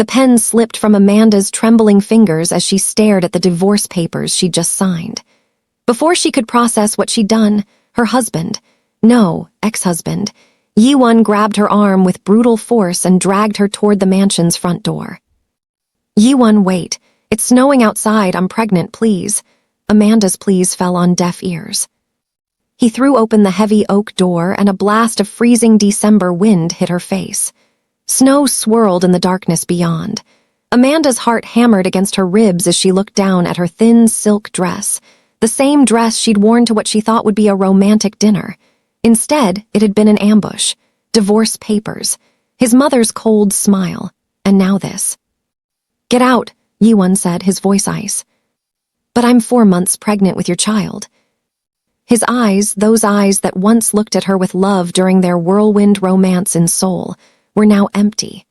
The pen slipped from Amanda's trembling fingers as she stared at the divorce papers she'd just signed. Before she could process what she'd done, her husband, no, ex-husband, Jae-won grabbed her arm with brutal force and dragged her toward the mansion's front door. Jae-won, wait. It's snowing outside. I'm pregnant, please. Amanda's pleas fell on deaf ears. He threw open the heavy oak door and a blast of freezing December wind hit her face. Snow swirled in the darkness beyond. Amanda's heart hammered against her ribs as she looked down at her thin silk dress, the same dress she'd worn to what she thought would be a romantic dinner. Instead, it had been an ambush. Divorce papers. His mother's cold smile. And now this. Get out, Jae-won said, his voice ice. But I'm 4 months pregnant with your child. His eyes, those eyes that once looked at her with love during their whirlwind romance in Seoul, were now empty.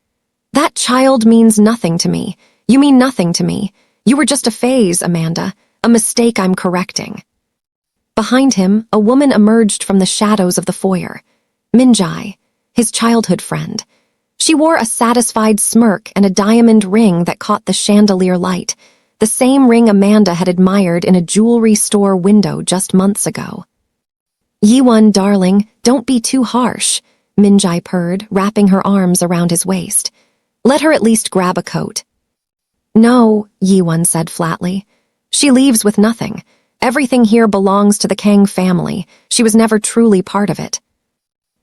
That child means nothing to me. You mean nothing to me. You were just a phase, Amanda. A mistake I'm correcting. Behind him, a woman emerged from the shadows of the foyer. Min-jae, his childhood friend. She wore a satisfied smirk and a diamond ring that caught the chandelier light, the same ring Amanda had admired in a jewelry store window just months ago. Jae-won, darling, don't be too harsh, Min-jae purred, wrapping her arms around his waist. Let her at least grab a coat. No, Jae-won said flatly. She leaves with nothing. Everything here belongs to the Kang family. She was never truly part of it.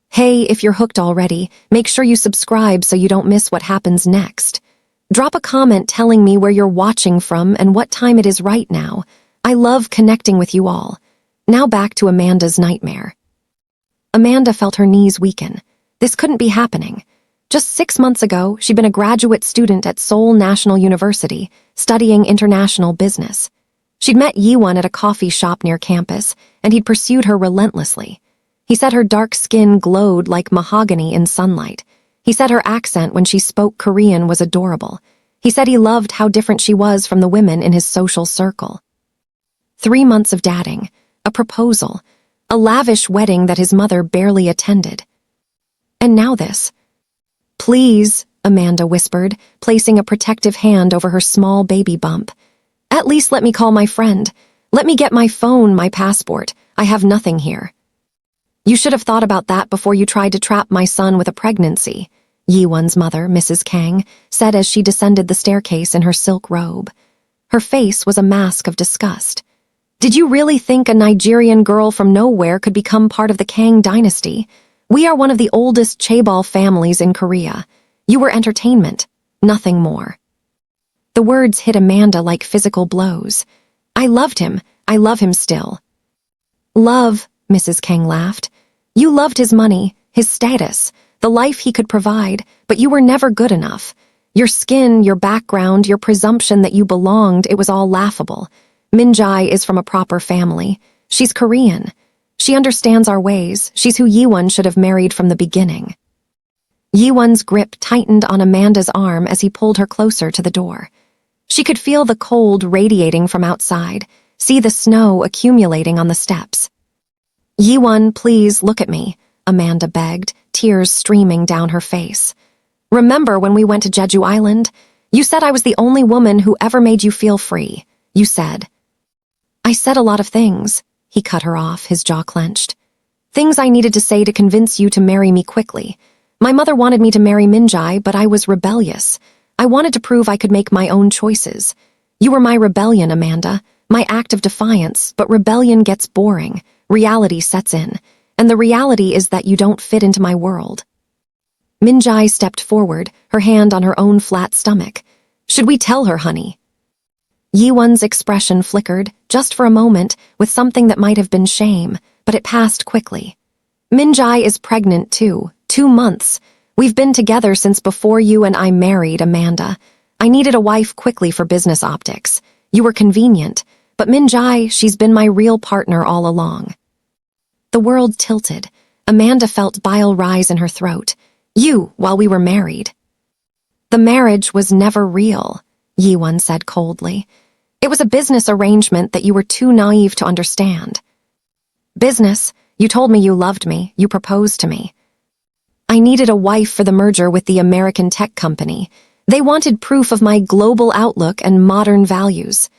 Hey, if you're hooked already, make sure you subscribe so you don't miss what happens next. Drop a comment telling me where you're watching from and what time it is right now. I love connecting with you all. Now back to Amanda's nightmare. Amanda felt her knees weaken. This couldn't be happening. Just 6 months ago, she'd been a graduate student at Seoul National University, studying international business. She'd met Jae-won at a coffee shop near campus, and he'd pursued her relentlessly. He said her dark skin glowed like mahogany in sunlight. He said her accent when she spoke Korean was adorable. He said he loved how different she was from the women in his social circle. 3 months of dating, a proposal, a lavish wedding that his mother barely attended. And now this. Please, Amanda whispered, placing a protective hand over her small baby bump. At least let me call my friend. Let me get my phone, my passport. I have nothing here. You should have thought about that before you tried to trap my son with a pregnancy, Jae-won's mother, Mrs. Kang, said as she descended the staircase in her silk robe. Her face was a mask of disgust. Did you really think a Nigerian girl from nowhere could become part of the Kang dynasty? We are one of the oldest Chaebol families in Korea. You were entertainment, nothing more. The words hit Amanda like physical blows. I loved him. I love him still. Love, Mrs. Kang laughed. You loved his money, his status, the life he could provide, but you were never good enough. Your skin, your background, your presumption that you belonged, it was all laughable. Min-jae is from a proper family. She's Korean. She understands our ways. She's who Jae-won should have married from the beginning. Jae-won's grip tightened on Amanda's arm as he pulled her closer to the door. She could feel the cold radiating from outside, see the snow accumulating on the steps. Jae-won, please look at me, Amanda begged, tears streaming down her face. Remember when we went to Jeju Island? You said I was the only woman who ever made you feel free. You said. I said a lot of things, he cut her off, his jaw clenched. Things I needed to say to convince you to marry me quickly. My mother wanted me to marry Min-jae, but I was rebellious. I wanted to prove I could make my own choices. You were my rebellion, Amanda, my act of defiance, but rebellion gets boring. Reality sets in, and the reality is that you don't fit into my world. Min-jae stepped forward, her hand on her own flat stomach. Should we tell her, honey? Jae-won's expression flickered, just for a moment, with something that might have been shame, but it passed quickly. Min-jae is pregnant too, 2 months. We've been together since before you and I married, Amanda. I needed a wife quickly for business optics. You were convenient, but Min-jae, she's been my real partner all along. The world tilted. Amanda felt bile rise in her throat. You, while we were married. The marriage was never real, Jae-won said coldly. It was a business arrangement that you were too naive to understand. Business? You told me you loved me. You proposed to me. I needed a wife for the merger with the American tech company. They wanted proof of my global outlook and modern values.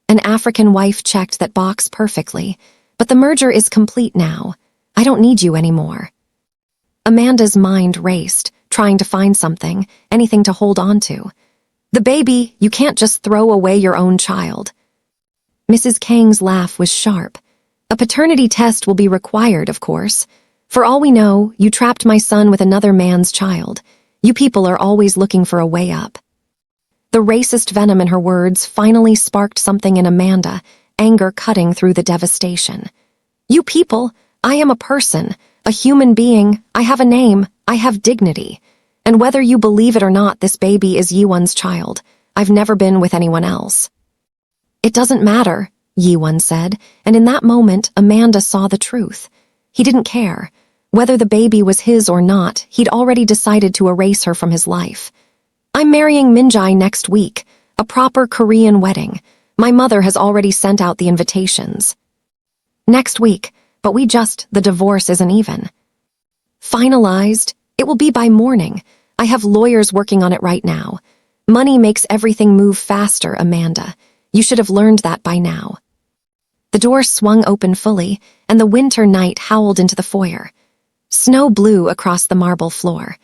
An African wife checked that box perfectly, but the merger is complete now. I don't need you anymore. Amanda's mind raced, trying to find something, anything to hold on to. The baby, you can't just throw away your own child. Mrs. Kang's laugh was sharp. A paternity test will be required, of course. For all we know, you trapped my son with another man's child. You people are always looking for a way up. The racist venom in her words finally sparked something in Amanda, anger cutting through the devastation. You people, I am a person, a human being, I have a name, I have dignity. And whether you believe it or not, this baby is Jae-won's child. I've never been with anyone else. It doesn't matter, Jae-won said, and in that moment, Amanda saw the truth. He didn't care. Whether the baby was his or not, he'd already decided to erase her from his life. I'm marrying Min-jae next week, a proper Korean wedding. My mother has already sent out the invitations. Next week, but the divorce isn't even finalized. It will be by morning. I have lawyers working on it right now. Money makes everything move faster, Amanda. You should have learned that by now. The door swung open fully, and the winter night howled into the foyer. Snow blew across the marble floor.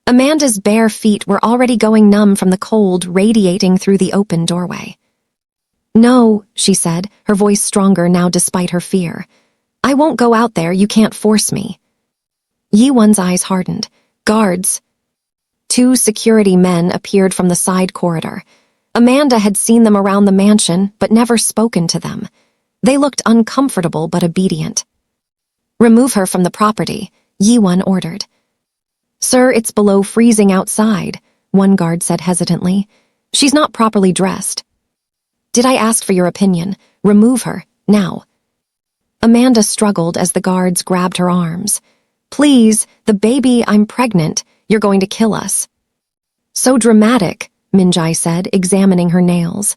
Amanda's bare feet were already going numb from the cold radiating through the open doorway. No, she said, her voice stronger now despite her fear. I won't go out there, you can't force me. Jae-won's eyes hardened. Guards. 2 security men appeared from the side corridor. Amanda had seen them around the mansion, but never spoken to them. They looked uncomfortable but obedient. Remove her from the property, Jae-won ordered. Sir, it's below freezing outside, one guard said hesitantly. She's not properly dressed. Did I ask for your opinion? Remove her, now. Amanda struggled as the guards grabbed her arms. Please, the baby, I'm pregnant. You're going to kill us. So dramatic, Min-jae said, examining her nails.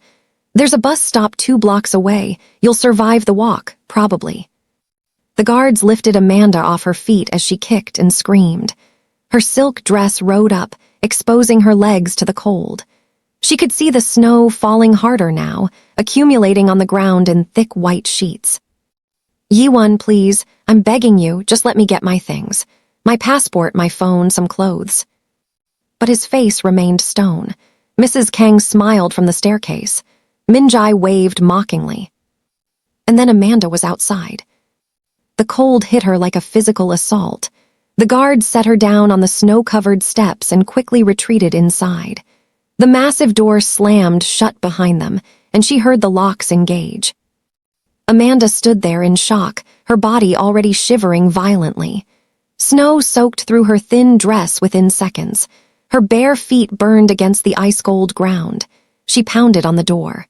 There's a bus stop 2 blocks away. You'll survive the walk, probably. The guards lifted Amanda off her feet as she kicked and screamed. Her silk dress rode up, exposing her legs to the cold. She could see the snow falling harder now, accumulating on the ground in thick white sheets. Jae-won, please, I'm begging you, just let me get my things. My passport, my phone, some clothes. But his face remained stone. Mrs. Kang smiled from the staircase. Min-jae waved mockingly. And then Amanda was outside. The cold hit her like a physical assault. The guards set her down on the snow-covered steps and quickly retreated inside. The massive door slammed shut behind them, and she heard the locks engage. Amanda stood there in shock, her body already shivering violently. Snow soaked through her thin dress within seconds. Her bare feet burned against the ice-cold ground. She pounded on the door.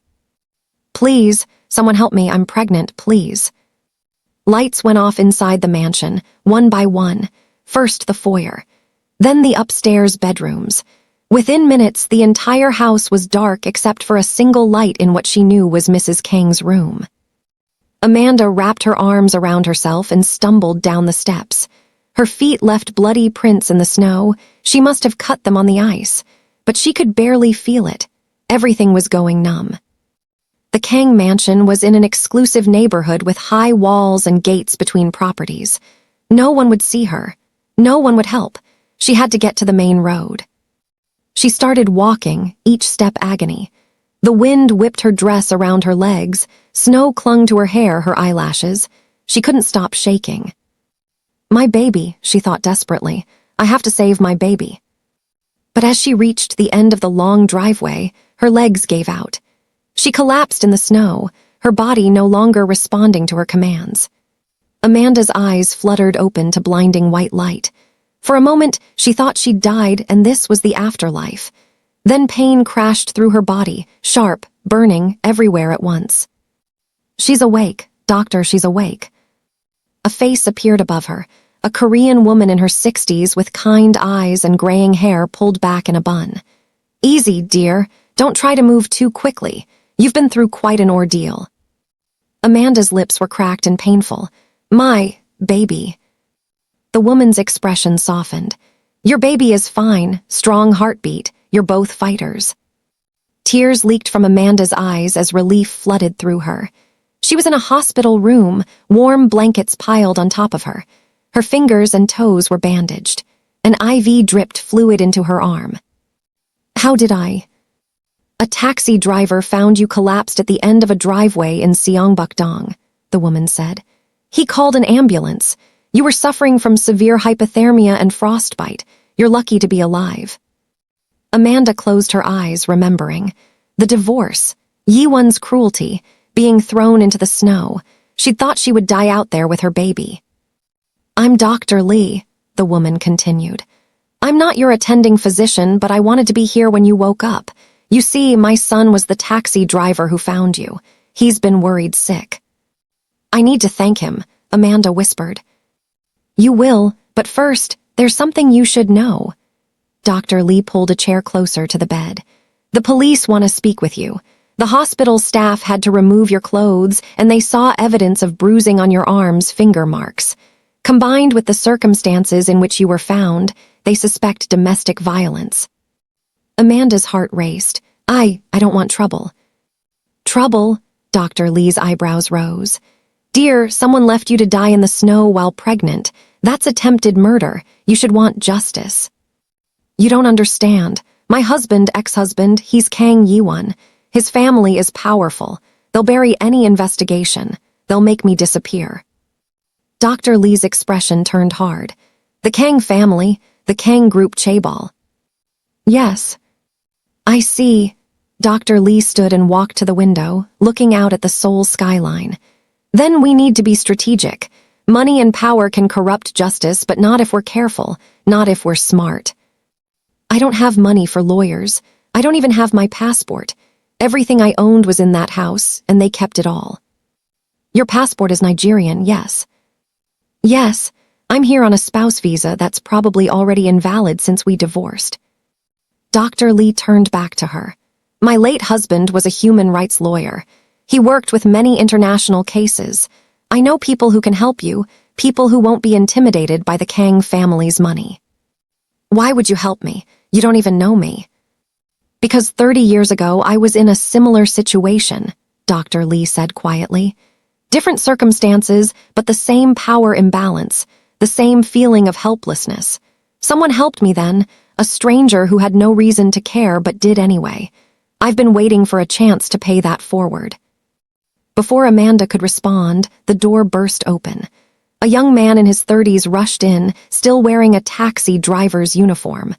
Please, someone help me, I'm pregnant, please. Lights went off inside the mansion, one by one. First the foyer, then the upstairs bedrooms. Within minutes, the entire house was dark except for a single light in what she knew was Mrs. Kang's room. Amanda wrapped her arms around herself and stumbled down the steps. Her feet left bloody prints in the snow. She must have cut them on the ice, but she could barely feel it. Everything was going numb. The Kang mansion was in an exclusive neighborhood with high walls and gates between properties. No one would see her. No one would help. She had to get to the main road. She started walking, each step agony. The wind whipped her dress around her legs. Snow clung to her hair, her eyelashes. She couldn't stop shaking. My baby, she thought desperately. I have to save my baby. But as she reached the end of the long driveway, her legs gave out. She collapsed in the snow, her body no longer responding to her commands. Amanda's eyes fluttered open to blinding white light. For a moment, she thought she'd died and this was the afterlife. Then pain crashed through her body, sharp, burning, everywhere at once. She's awake, doctor, she's awake. A face appeared above her, a Korean woman in her 60s with kind eyes and graying hair pulled back in a bun. Easy, dear, don't try to move too quickly. You've been through quite an ordeal. Amanda's lips were cracked and painful. My baby. The woman's expression softened. Your baby is fine, strong heartbeat. You're both fighters." Tears leaked from Amanda's eyes as relief flooded through her. She was in a hospital room, warm blankets piled on top of her. Her fingers and toes were bandaged. An IV dripped fluid into her arm. "How did I?" "A taxi driver found you collapsed at the end of a driveway in Seongbuk-dong," the woman said. "He called an ambulance. You were suffering from severe hypothermia and frostbite. You're lucky to be alive." Amanda closed her eyes, remembering. The divorce, Jae-won's cruelty, being thrown into the snow. She'd thought she would die out there with her baby. "I'm Dr. Lee," the woman continued. "I'm not your attending physician, but I wanted to be here when you woke up. You see, my son was the taxi driver who found you. He's been worried sick." "I need to thank him," Amanda whispered. "You will, but first, there's something you should know." Dr. Lee pulled a chair closer to the bed. "The police want to speak with you. The hospital staff had to remove your clothes, and they saw evidence of bruising on your arms, finger marks. Combined with the circumstances in which you were found, they suspect domestic violence." Amanda's heart raced. I don't want trouble." "Trouble?" Dr. Lee's eyebrows rose. "Dear, someone left you to die in the snow while pregnant. That's attempted murder. You should want justice." "You don't understand. My husband, ex-husband, he's Kang Jae-won. His family is powerful. They'll bury any investigation. They'll make me disappear." Dr. Lee's expression turned hard. "The Kang family, the Kang group Chaebol." "Yes." "I see." Dr. Lee stood and walked to the window, looking out at the Seoul skyline. "Then we need to be strategic. Money and power can corrupt justice, but not if we're careful, not if we're smart." "I don't have money for lawyers. I don't even have my passport. Everything I owned was in that house, and they kept it all." "Your passport is Nigerian, yes?" "Yes. I'm here on a spouse visa that's probably already invalid since we divorced." Dr. Lee turned back to her. "My late husband was a human rights lawyer. He worked with many international cases. I know people who can help you, people who won't be intimidated by the Kang family's money." "Why would you help me? You don't even know me." "Because 30 years ago I was in a similar situation," Dr. Lee said quietly. "Different circumstances, but the same power imbalance, the same feeling of helplessness. Someone helped me then, a stranger who had no reason to care but did anyway. I've been waiting for a chance to pay that forward." Before Amanda could respond, the door burst open. A young man in his 30s rushed in, still wearing a taxi driver's uniform.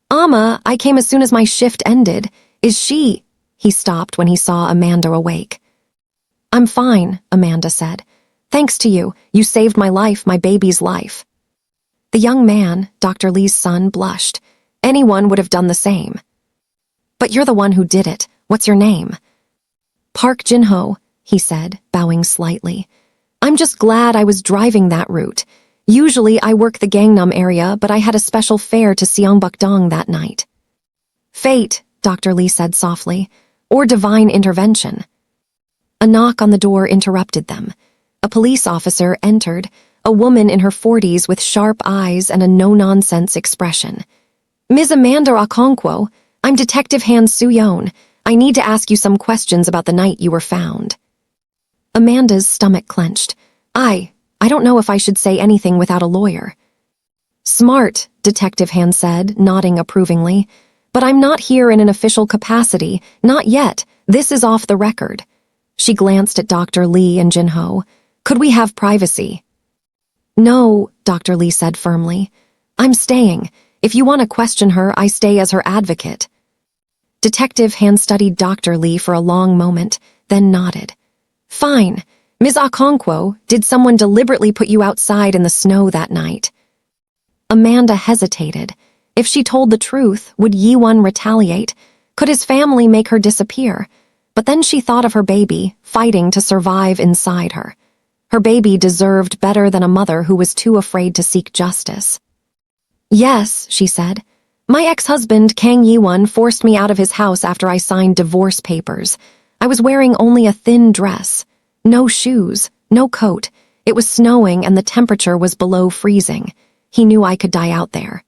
"Amma, I came as soon as my shift ended. Is she—" He stopped when he saw Amanda awake. "I'm fine," Amanda said. "Thanks to you, you saved my life, my baby's life." The young man, Dr. Lee's son, blushed. Anyone would have done the same. "But you're the one who did it. What's your name?" "Park Jin-ho," he said, bowing slightly. "I'm just glad I was driving that route. Usually I work the Gangnam area, but I had a special fare to Seongbuk-dong that night." "Fate," Dr. Lee said softly, "or divine intervention." A knock on the door interrupted them. A police officer entered, a woman in her 40s with sharp eyes and a no-nonsense expression. "Ms. Amanda Okonkwo, I'm Detective Han Soo-yeon. I need to ask you some questions about the night you were found." Amanda's stomach clenched. I don't know if I should say anything without a lawyer." "Smart," Detective Han said, nodding approvingly. "But I'm not here in an official capacity. Not yet. This is off the record." She glanced at Dr. Lee and Jin-ho. "Could we have privacy?" "No," Dr. Lee said firmly. "I'm staying. If you want to question her, I stay as her advocate." Detective Han studied Dr. Lee for a long moment, then nodded. "Fine. Ms. Okonkwo, did someone deliberately put you outside in the snow that night?" Amanda hesitated. If she told the truth, would Jae-won retaliate? Could his family make her disappear? But then she thought of her baby, fighting to survive inside her. Her baby deserved better than a mother who was too afraid to seek justice. "Yes," she said. "My ex-husband, Kang Jae-won, forced me out of his house after I signed divorce papers. I was wearing only a thin dress. No shoes, no coat. It was snowing and the temperature was below freezing. He knew I could die out there."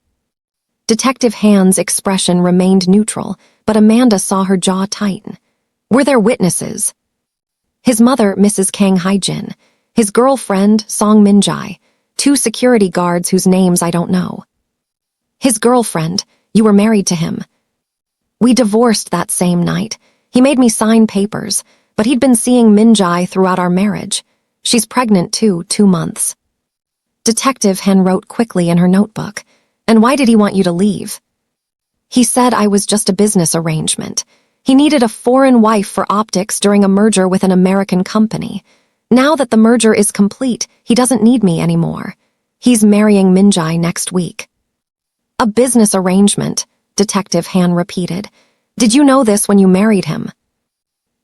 Detective Han's expression remained neutral, but Amanda saw her jaw tighten. Were there witnesses? His mother, Mrs. Kang Hae-jin, his girlfriend, Song Min-jae, 2 security guards whose names I don't know. His girlfriend, you were married to him. We divorced that same night. He made me sign papers, but he'd been seeing Min-jae throughout our marriage. She's pregnant too, 2 months. Detective Han wrote quickly in her notebook. And why did he want you to leave? He said I was just a business arrangement. He needed a foreign wife for optics during a merger with an American company. Now that the merger is complete, he doesn't need me anymore. He's marrying Min-jae next week. A business arrangement, Detective Han repeated. Did you know this when you married him?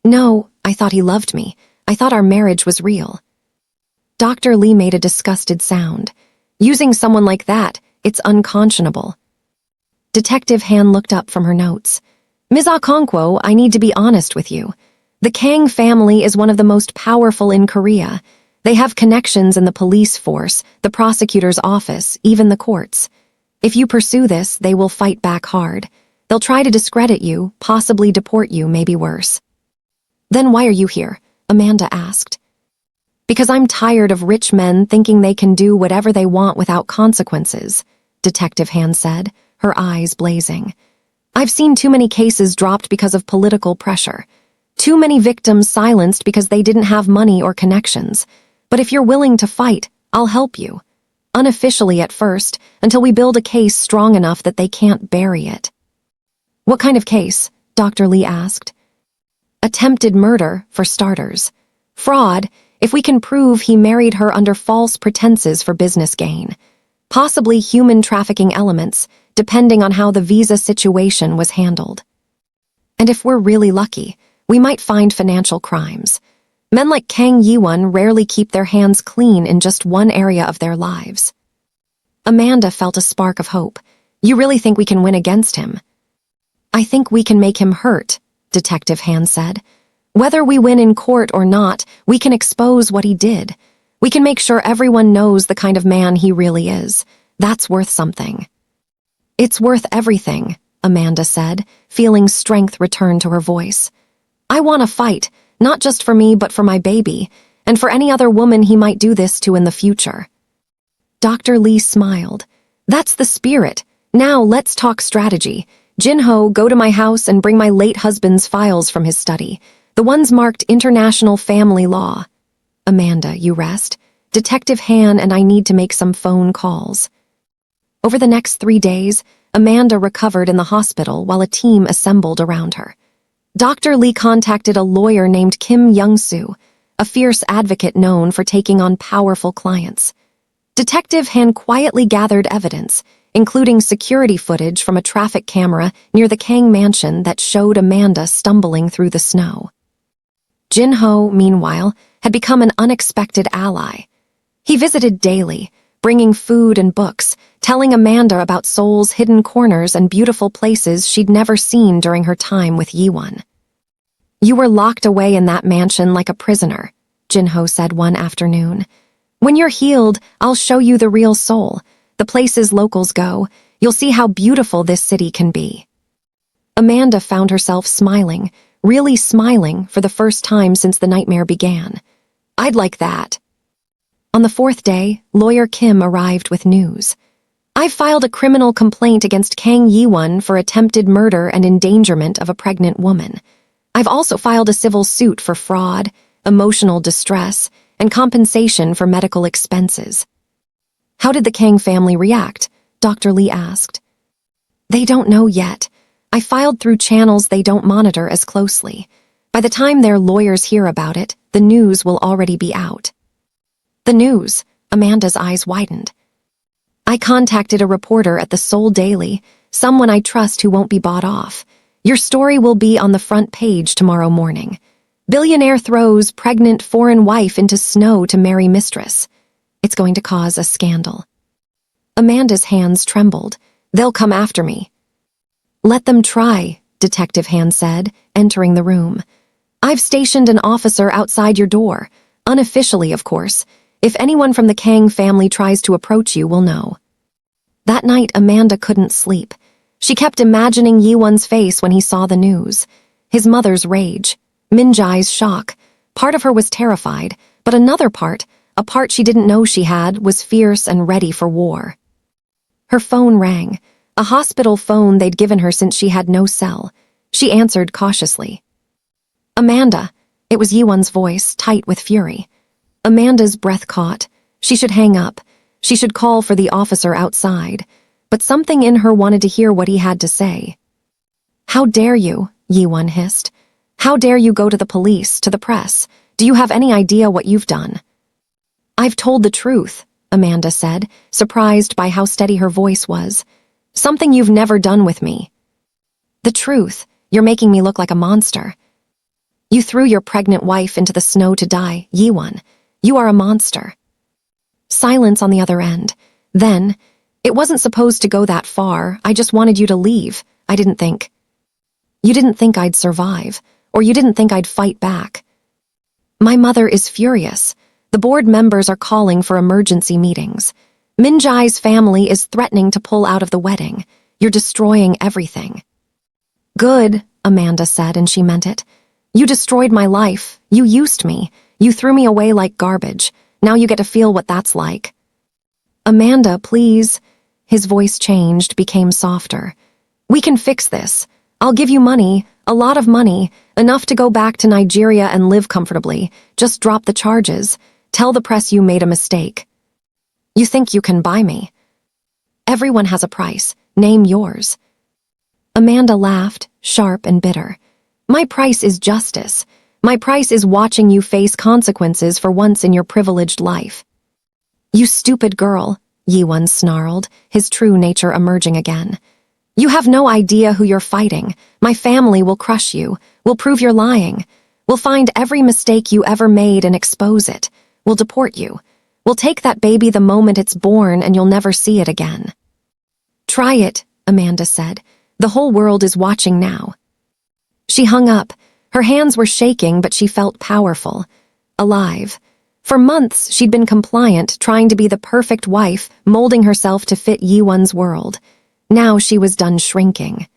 No, I thought he loved me. I thought our marriage was real. Dr. Lee made a disgusted sound. Using someone like that, it's unconscionable. Detective Han looked up from her notes. Ms. Okonkwo, I need to be honest with you. The Kang family is one of the most powerful in Korea. They have connections in the police force, the prosecutor's office, even the courts. If you pursue this, they will fight back hard. They'll try to discredit you, possibly deport you, maybe worse. Then why are you here? Amanda asked. Because I'm tired of rich men thinking they can do whatever they want without consequences, Detective Han said, her eyes blazing. I've seen too many cases dropped because of political pressure. Too many victims silenced because they didn't have money or connections. But if you're willing to fight, I'll help you. Unofficially at first, until we build a case strong enough that they can't bury it. What kind of case? Dr. Lee asked. Attempted murder, for starters. Fraud, if we can prove he married her under false pretenses for business gain. Possibly human trafficking elements, depending on how the visa situation was handled. And if we're really lucky, we might find financial crimes. Men like Kang Jae-won rarely keep their hands clean in just one area of their lives. Amanda felt a spark of hope. You really think we can win against him? I think we can make him hurt, Detective Han said. Whether we win in court or not, we can expose what he did. We can make sure everyone knows the kind of man he really is. That's worth something. It's worth everything, Amanda said, feeling strength return to her voice. I want to fight, not just for me but for my baby, and for any other woman he might do this to in the future. Dr. Lee smiled. That's the spirit. Now let's talk strategy. Jin-ho, go to my house and bring my late husband's files from his study. The ones marked International Family Law. Amanda, you rest. Detective Han and I need to make some phone calls. Over the next 3 days, Amanda recovered in the hospital while a team assembled around her. Dr. Lee contacted a lawyer named Kim Young-soo, a fierce advocate known for taking on powerful clients. Detective Han quietly gathered evidence, including security footage from a traffic camera near the Kang mansion that showed Amanda stumbling through the snow. Jin-ho, meanwhile, had become an unexpected ally. He visited daily, bringing food and books, telling Amanda about Seoul's hidden corners and beautiful places she'd never seen during her time with Jae-won. You were locked away in that mansion like a prisoner, Jin-ho said one afternoon. When you're healed, I'll show you the real Seoul, the places locals go. You'll see how beautiful this city can be. Amanda found herself smiling, really smiling for the first time since the nightmare began. I'd like that. On the 4th day, lawyer Kim arrived with news. I've filed a criminal complaint against Kang Jae-won for attempted murder and endangerment of a pregnant woman. I've also filed a civil suit for fraud, emotional distress, and compensation for medical expenses. How did the Kang family react? Dr. Lee asked. They don't know yet. I filed through channels they don't monitor as closely. By the time their lawyers hear about it, the news will already be out. The news, Amanda's eyes widened. I contacted a reporter at the Seoul Daily, someone I trust who won't be bought off. Your story will be on the front page tomorrow morning. Billionaire throws pregnant foreign wife into snow to marry mistress. It's going to cause a scandal. Amanda's hands trembled. They'll come after me. Let them try, Detective Han said, entering the room. I've stationed an officer outside your door. Unofficially, of course. If anyone from the Kang family tries to approach you, we'll know. That night, Amanda couldn't sleep. She kept imagining Yi-won's face when he saw the news. His mother's rage. Min-jae's shock. Part of her was terrified, but another part, a part she didn't know she had, was fierce and ready for war. Her phone rang. A hospital phone they'd given her since she had no cell. She answered cautiously. Amanda. It was Yi-won's voice, tight with fury. Amanda's breath caught. She should hang up. She should call for the officer outside. But something in her wanted to hear what he had to say. How dare you, Yi-won hissed. How dare you go to the police, to the press? Do you have any idea what you've done? I've told the truth, Amanda said, surprised by how steady her voice was. Something you've never done with me. The truth. You're making me look like a monster. You threw your pregnant wife into the snow to die, Yi-won. You are a monster. Silence on the other end. Then, it wasn't supposed to go that far. I just wanted you to leave. I didn't think. You didn't think I'd survive, or you didn't think I'd fight back. My mother is furious. The board members are calling for emergency meetings. Min-jae's family is threatening to pull out of the wedding. You're destroying everything. Good, Amanda said, and she meant it. You destroyed my life. You used me. You threw me away like garbage. Now you get to feel what that's like. Amanda, please. His voice changed, became softer. We can fix this. I'll give you money, a lot of money, enough to go back to Nigeria and live comfortably. Just drop the charges. Tell the press you made a mistake. You think you can buy me? Everyone has a price. Name yours. Amanda laughed, sharp and bitter. My price is justice. My price is watching you face consequences for once in your privileged life. You stupid girl, Yi-won snarled, his true nature emerging again. You have no idea who you're fighting. My family will crush you. We'll prove you're lying. We'll find every mistake you ever made and expose it. We'll deport you. We'll take that baby the moment it's born and you'll never see it again. Try it, Amanda said. The whole world is watching now. She hung up. Her hands were shaking, but she felt powerful. Alive. For months, she'd been compliant, trying to be the perfect wife, molding herself to fit Yi-won's world. Now she was done shrinking.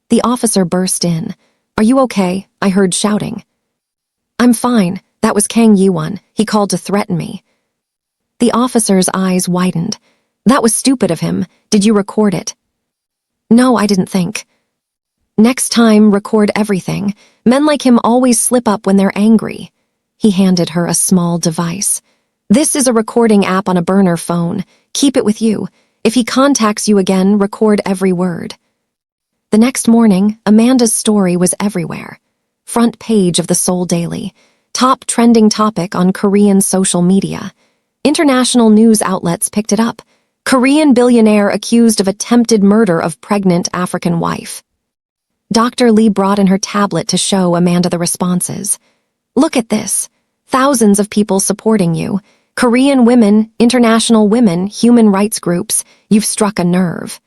The officer burst in. Are you okay? I heard shouting. I'm fine. That was Kang Yi-won. He called to threaten me. The officer's eyes widened. That was stupid of him. Did you record it? No, I didn't think. Next time, record everything. Men like him always slip up when they're angry. He handed her a small device. This is a recording app on a burner phone. Keep it with you. If he contacts you again, record every word. The next morning, Amanda's story was everywhere. Front page of the Seoul Daily. Top trending topic on Korean social media. International news outlets picked it up. Korean billionaire accused of attempted murder of pregnant African wife. Dr. Lee brought in her tablet to show Amanda the responses. Look at this. Thousands of people supporting you. Korean women, international women, human rights groups. You've struck a nerve.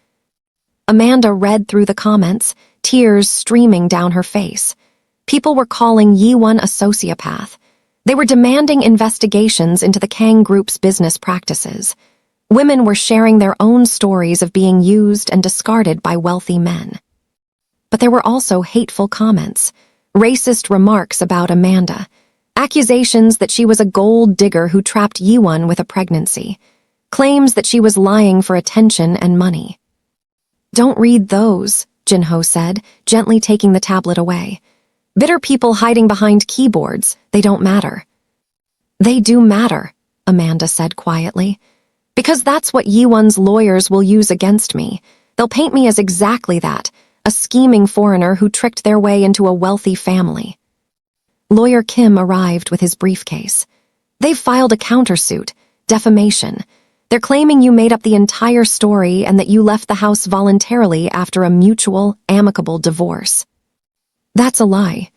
Amanda read through the comments, tears streaming down her face. People were calling Yi-won a sociopath. They were demanding investigations into the Kang Group's business practices. Women were sharing their own stories of being used and discarded by wealthy men. But there were also hateful comments, racist remarks about Amanda, accusations that she was a gold digger who trapped Yi-won with a pregnancy, claims that she was lying for attention and money. Don't read those, Jin-ho said, gently taking the tablet away. Bitter people hiding behind keyboards, they don't matter. They do matter, Amanda said quietly. Because that's what Yi-won's lawyers will use against me. They'll paint me as exactly that, a scheming foreigner who tricked their way into a wealthy family. Lawyer Kim arrived with his briefcase. They've filed a countersuit, defamation. They're claiming you made up the entire story and that you left the house voluntarily after a mutual, amicable divorce. That's a lie.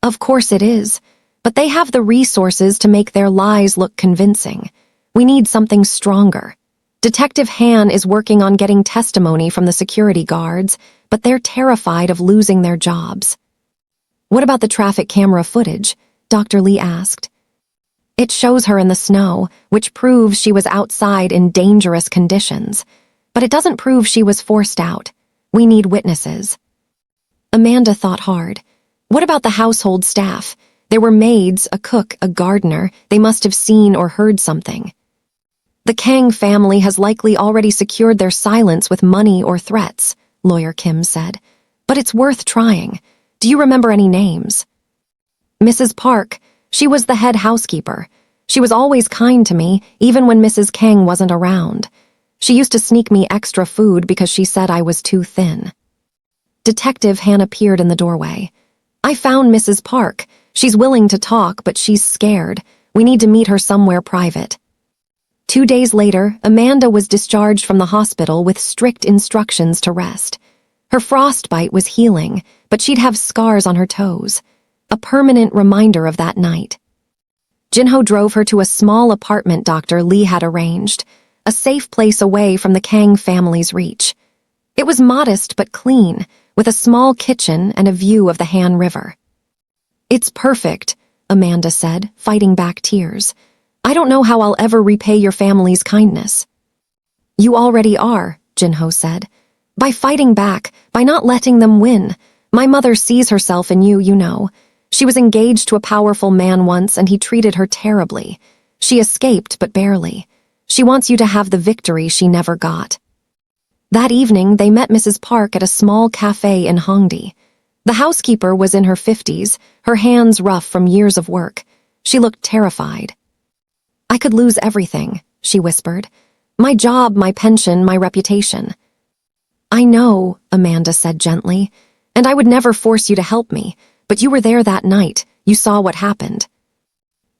Of course it is, but they have the resources to make their lies look convincing. We need something stronger. Detective Han is working on getting testimony from the security guards, but they're terrified of losing their jobs. What about the traffic camera footage? Dr. Lee asked. It shows her in the snow, which proves she was outside in dangerous conditions, but it doesn't prove she was forced out. We need witnesses. Amanda thought hard. What about the household staff? There were maids, a cook, a gardener. They must have seen or heard something. The Kang family has likely already secured their silence with money or threats, Lawyer Kim said. But it's worth trying. Do you remember any names? Mrs. Park. She was the head housekeeper. She was always kind to me, even when Mrs. Kang wasn't around. She used to sneak me extra food because she said I was too thin. Detective Han appeared in the doorway. I found Mrs. Park. She's willing to talk, but she's scared. We need to meet her somewhere private. 2 days later, Amanda was discharged from the hospital with strict instructions to rest. Her frostbite was healing, but she'd have scars on her toes. A permanent reminder of that night. Jinho drove her to a small apartment Dr. Lee had arranged, a safe place away from the Kang family's reach. It was modest but clean, with a small kitchen and a view of the Han River. It's perfect, Amanda said, fighting back tears. I don't know how I'll ever repay your family's kindness. You already are, Jinho said. By fighting back, by not letting them win. My mother sees herself in you, you know. She was engaged to a powerful man once and he treated her terribly. She escaped, but barely. She wants you to have the victory she never got. That evening, they met Mrs. Park at a small cafe in Hongdae. The housekeeper was in her 50s, her hands rough from years of work. She looked terrified. I could lose everything, she whispered. My job, my pension, my reputation. I know, Amanda said gently, and I would never force you to help me, but you were there that night. You saw what happened.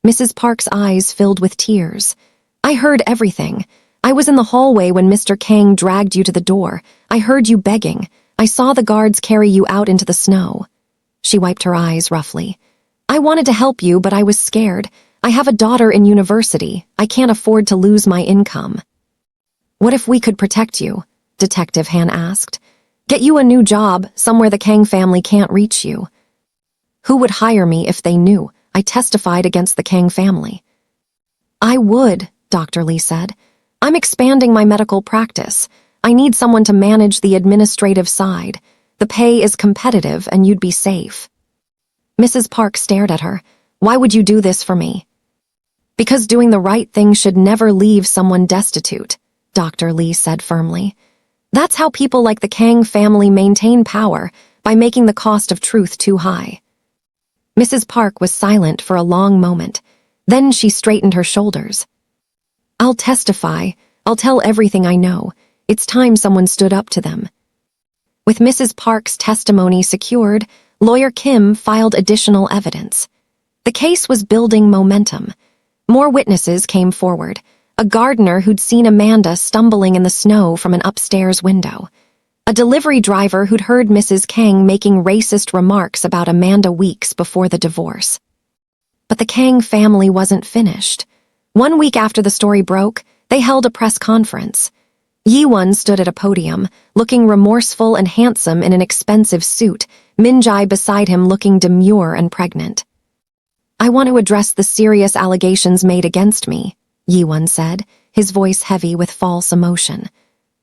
Mrs. Park's eyes filled with tears. I heard everything. I was in the hallway when Mr. Kang dragged you to the door. I heard you begging. I saw the guards carry you out into the snow. She wiped her eyes roughly. I wanted to help you, but I was scared. I have a daughter in university. I can't afford to lose my income. What if we could protect you? Detective Han asked. Get you a new job, somewhere the Kang family can't reach you. Who would hire me if they knew? I testified against the Kang family. I would, Dr. Lee said. I'm expanding my medical practice. I need someone to manage the administrative side. The pay is competitive and you'd be safe. Mrs. Park stared at her. Why would you do this for me? Because doing the right thing should never leave someone destitute, Dr. Lee said firmly. That's how people like the Kang family maintain power, by making the cost of truth too high. Mrs. Park was silent for a long moment. Then she straightened her shoulders. I'll testify. I'll tell everything I know. It's time someone stood up to them. With Mrs. Park's testimony secured, Lawyer Kim filed additional evidence. The case was building momentum. More witnesses came forward. A gardener who'd seen Amanda stumbling in the snow from an upstairs window. A delivery driver who'd heard Mrs. Kang making racist remarks about Amanda weeks before the divorce. But the Kang family wasn't finished. 1 week after the story broke, they held a press conference. Jae-won stood at a podium, looking remorseful and handsome in an expensive suit, Min-jae beside him looking demure and pregnant. I want to address the serious allegations made against me, Jae-won said, his voice heavy with false emotion.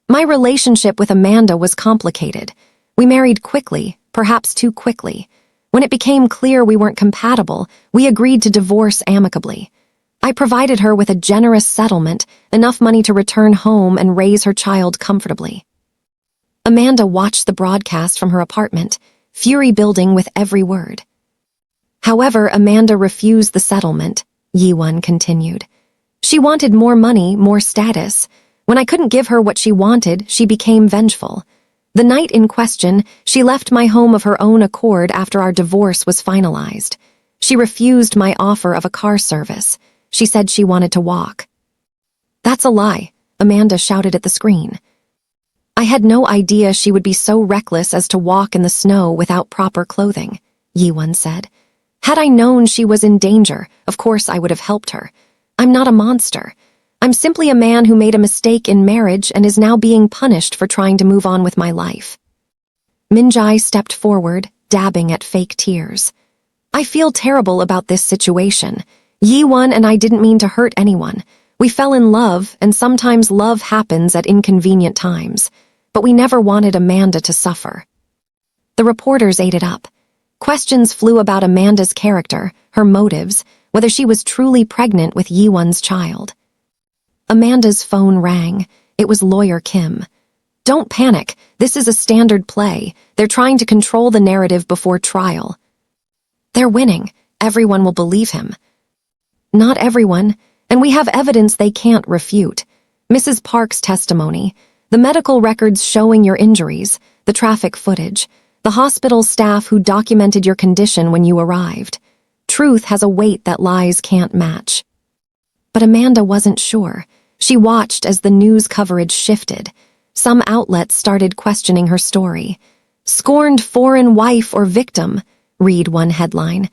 My relationship with Amanda was complicated. We married quickly, perhaps too quickly. When it became clear we weren't compatible, we agreed to divorce amicably. I provided her with a generous settlement, enough money to return home and raise her child comfortably. Amanda watched the broadcast from her apartment, fury building with every word. However, Amanda refused the settlement, Jae-won continued. She wanted more money, more status. When I couldn't give her what she wanted, she became vengeful. The night in question, she left my home of her own accord after our divorce was finalized. She refused my offer of a car service. She said she wanted to walk. That's a lie, Amanda shouted at the screen. I had no idea she would be so reckless as to walk in the snow without proper clothing, Jae-won said. Had I known she was in danger, of course I would have helped her. I'm not a monster. I'm simply a man who made a mistake in marriage and is now being punished for trying to move on with my life. Min-jae stepped forward, dabbing at fake tears. I feel terrible about this situation. Jae-won and I didn't mean to hurt anyone. We fell in love, and sometimes love happens at inconvenient times. but we never wanted Amanda to suffer. The reporters ate it up. Questions flew about Amanda's character, her motives, whether she was truly pregnant with Jae-won's child. Amanda's phone rang. It was lawyer Kim. "Don't panic. This is a standard play. They're trying to control the narrative before trial." "They're winning. Everyone will believe him." "Not everyone, and we have evidence they can't refute. Mrs. Park's testimony, the medical records showing your injuries, the traffic footage, the hospital staff who documented your condition when you arrived. Truth has a weight that lies can't match." But Amanda wasn't sure. She watched as the news coverage shifted. Some outlets started questioning her story. "Scorned foreign wife or victim," read one headline.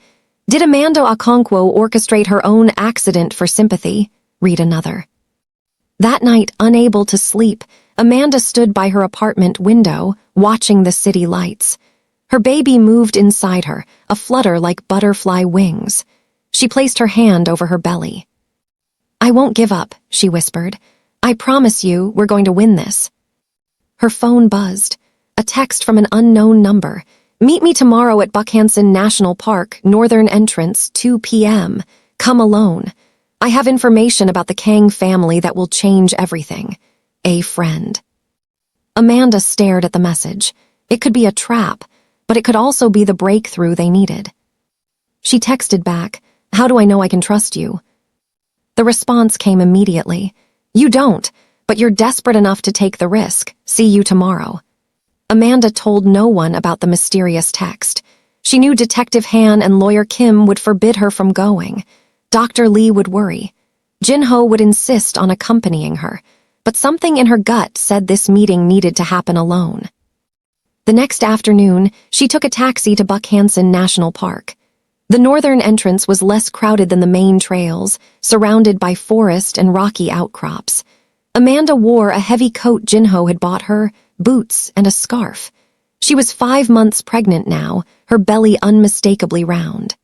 "Did Amanda Okonkwo orchestrate her own accident for sympathy?" read another. That night, unable to sleep, Amanda stood by her apartment window, watching the city lights. Her baby moved inside her, a flutter like butterfly wings. She placed her hand over her belly. "I won't give up," she whispered. "I promise you, we're going to win this." Her phone buzzed. A text from an unknown number. "Meet me tomorrow at Buckhanson National Park, northern entrance, 2 p.m. Come alone. I have information about the Kang family that will change everything. A friend." Amanda stared at the message. It could be a trap, but it could also be the breakthrough they needed. She texted back, "How do I know I can trust you?" The response came immediately. "You don't, but you're desperate enough to take the risk. See you tomorrow." Amanda told no one about the mysterious text. She knew Detective Han and Lawyer Kim would forbid her from going. Dr. Lee would worry. Jinho would insist on accompanying her, but something in her gut said this meeting needed to happen alone. The next afternoon, she took a taxi to Buckhanson National Park. The northern entrance was less crowded than the main trails, surrounded by forest and rocky outcrops. Amanda wore a heavy coat Jinho had bought her, boots, and a scarf. She was 5 months pregnant now, her belly unmistakably round.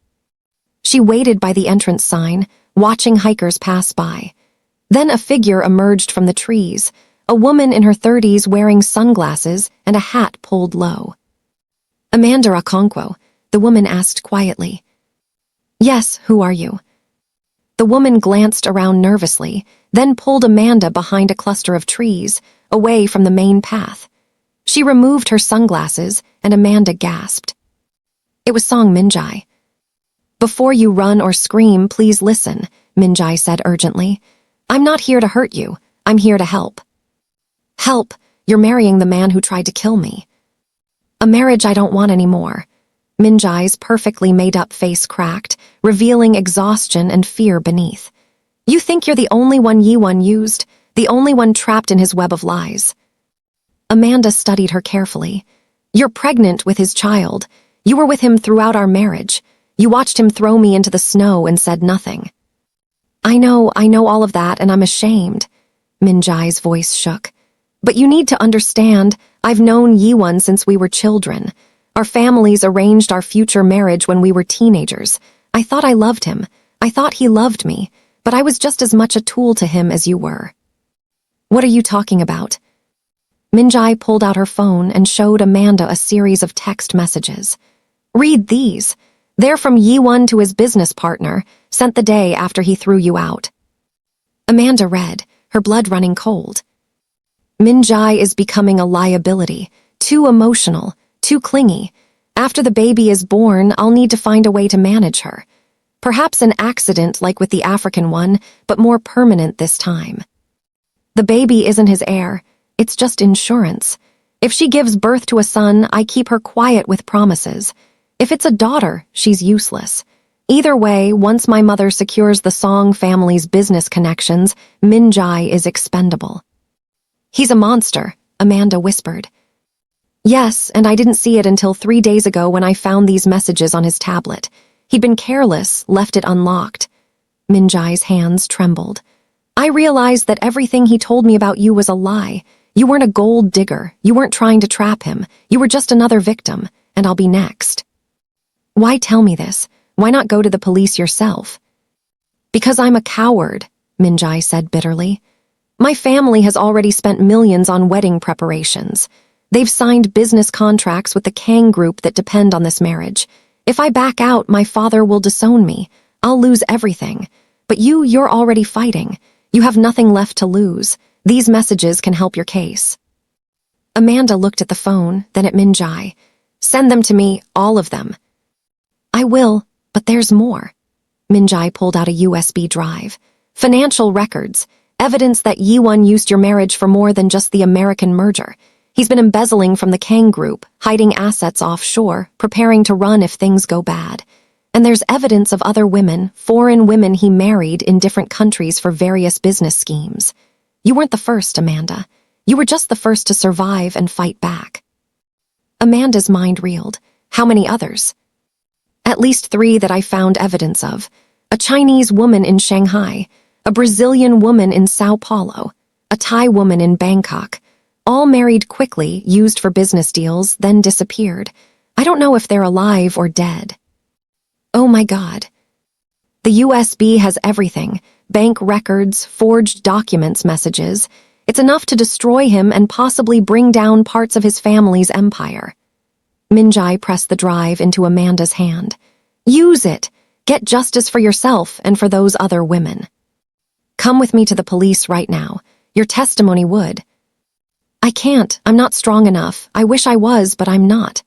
She waited by the entrance sign, watching hikers pass by. Then a figure emerged from the trees, a woman in her 30s wearing sunglasses and a hat pulled low. "Amanda Okonkwo," the woman asked quietly. "Yes, who are you?" The woman glanced around nervously, then pulled Amanda behind a cluster of trees, away from the main path. She removed her sunglasses, and Amanda gasped. It was Song Minjai. "Before you run or scream, please listen," Minjai said urgently. "I'm not here to hurt you. I'm here to help." "Help? You're marrying the man who tried to kill me." "A marriage I don't want anymore." Minjai's perfectly made-up face cracked, revealing exhaustion and fear beneath. "You think you're the only one Jae-won used, the only one trapped in his web of lies." Amanda studied her carefully. "You're pregnant with his child. You were with him throughout our marriage. You watched him throw me into the snow and said nothing." I know all of that, and I'm ashamed." Minjai's voice shook. "But you need to understand, I've known Jae-won since we were children. Our families arranged our future marriage when we were teenagers. I thought I loved him. I thought he loved me, but I was just as much a tool to him as you were." "What are you talking about?" Minjai pulled out her phone and showed Amanda a series of text messages. "Read these. They're from Jae-won to his business partner, sent the day after he threw you out." Amanda read, her blood running cold. "Minjai is becoming a liability, too emotional, too clingy. After the baby is born, I'll need to find a way to manage her. Perhaps an accident like with the African one, but more permanent this time. The baby isn't his heir, it's just insurance. If she gives birth to a son, I keep her quiet with promises. If it's a daughter, she's useless. Either way, once my mother secures the Song family's business connections, Minjai is expendable." "He's a monster," Amanda whispered. "Yes, and I didn't see it until 3 days ago when I found these messages on his tablet. He'd been careless, left it unlocked." Minjai's hands trembled. "I realized that everything he told me about you was a lie. You weren't a gold digger. You weren't trying to trap him. You were just another victim, and I'll be next." "Why tell me this? Why not go to the police yourself?" "Because I'm a coward," Minjai said bitterly. My family has already spent millions on wedding preparations. They've signed business contracts with the Kang Group that depend on this marriage. If I back out, my father will disown me. I'll lose everything. But you're already fighting. You have nothing left to lose. These messages can help your case." Amanda looked at the phone, then at Min-jae. "Send them to me, all of them." "I will, but there's more." Min-jae pulled out a USB drive. "Financial records, evidence that Jae-won used your marriage for more than just the American merger. He's been embezzling from the Kang Group, hiding assets offshore, preparing to run if things go bad. And there's evidence of other women, foreign women he married in different countries for various business schemes. You weren't the first, Amanda. You were just the first to survive and fight back." Amanda's mind reeled. How many others? "At least 3 that I found evidence of. A Chinese woman in Shanghai, a Brazilian woman in Sao Paulo, a Thai woman in Bangkok. All married quickly, used for business deals, then disappeared. I don't know if they're alive or dead." "Oh my God." "The USB has everything. Bank records, forged documents, messages. It's enough to destroy him and possibly bring down parts of his family's empire." Min-jae pressed the drive into Amanda's hand. "Use it. Get justice for yourself and for those other women. Come with me to the police right now. Your testimony would." "I can't. I'm not strong enough. I wish I was, but I'm not."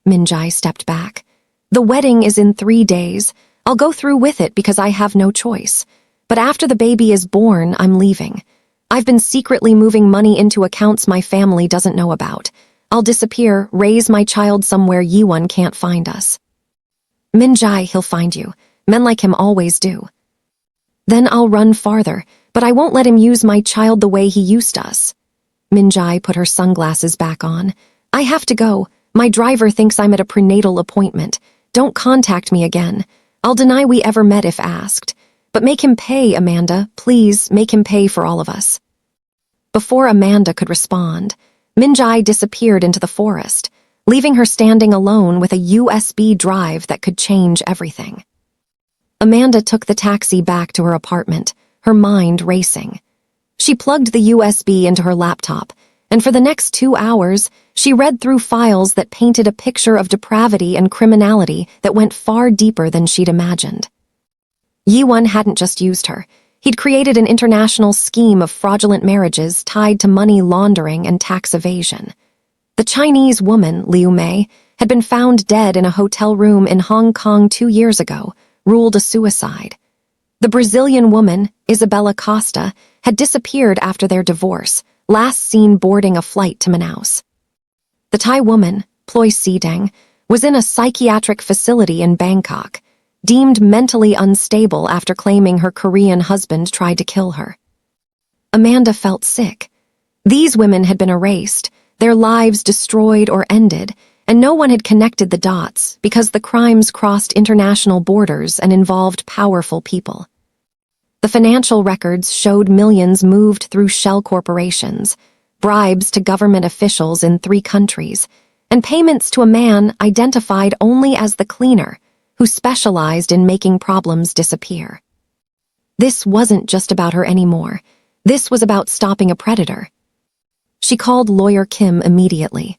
Min-jae stepped back. "The wedding is in 3 days. I'll go through with it because I have no choice. But after the baby is born, I'm leaving. I've been secretly moving money into accounts my family doesn't know about. I'll disappear, raise my child somewhere Jae-won can't find us." "Min-jae, he'll find you. Men like him always do." "Then I'll run farther, but I won't let him use my child the way he used us." Min-jae put her sunglasses back on. "I have to go. My driver thinks I'm at a prenatal appointment. Don't contact me again. I'll deny we ever met if asked. But make him pay, Amanda. Please, make him pay for all of us." Before Amanda could respond, Min-jae disappeared into the forest, leaving her standing alone with a USB drive that could change everything. Amanda took the taxi back to her apartment, her mind racing. She plugged the USB into her laptop, and for the next 2 hours, she read through files that painted a picture of depravity and criminality that went far deeper than she'd imagined. Jae-won hadn't just used her. He'd created an international scheme of fraudulent marriages tied to money laundering and tax evasion. The Chinese woman, Liu Mei, had been found dead in a hotel room in Hong Kong 2 years ago, ruled a suicide. The Brazilian woman, Isabella Costa, had disappeared after their divorce, last seen boarding a flight to Manaus. The Thai woman, Ploy Sideng, was in a psychiatric facility in Bangkok, deemed mentally unstable after claiming her Korean husband tried to kill her. Amanda felt sick. These women had been erased, their lives destroyed or ended, and no one had connected the dots because the crimes crossed international borders and involved powerful people. The financial records showed millions moved through shell corporations, bribes to government officials in 3 countries, and payments to a man identified only as the cleaner, who specialized in making problems disappear. This wasn't just about her anymore. This was about stopping a predator. She called Lawyer Kim immediately.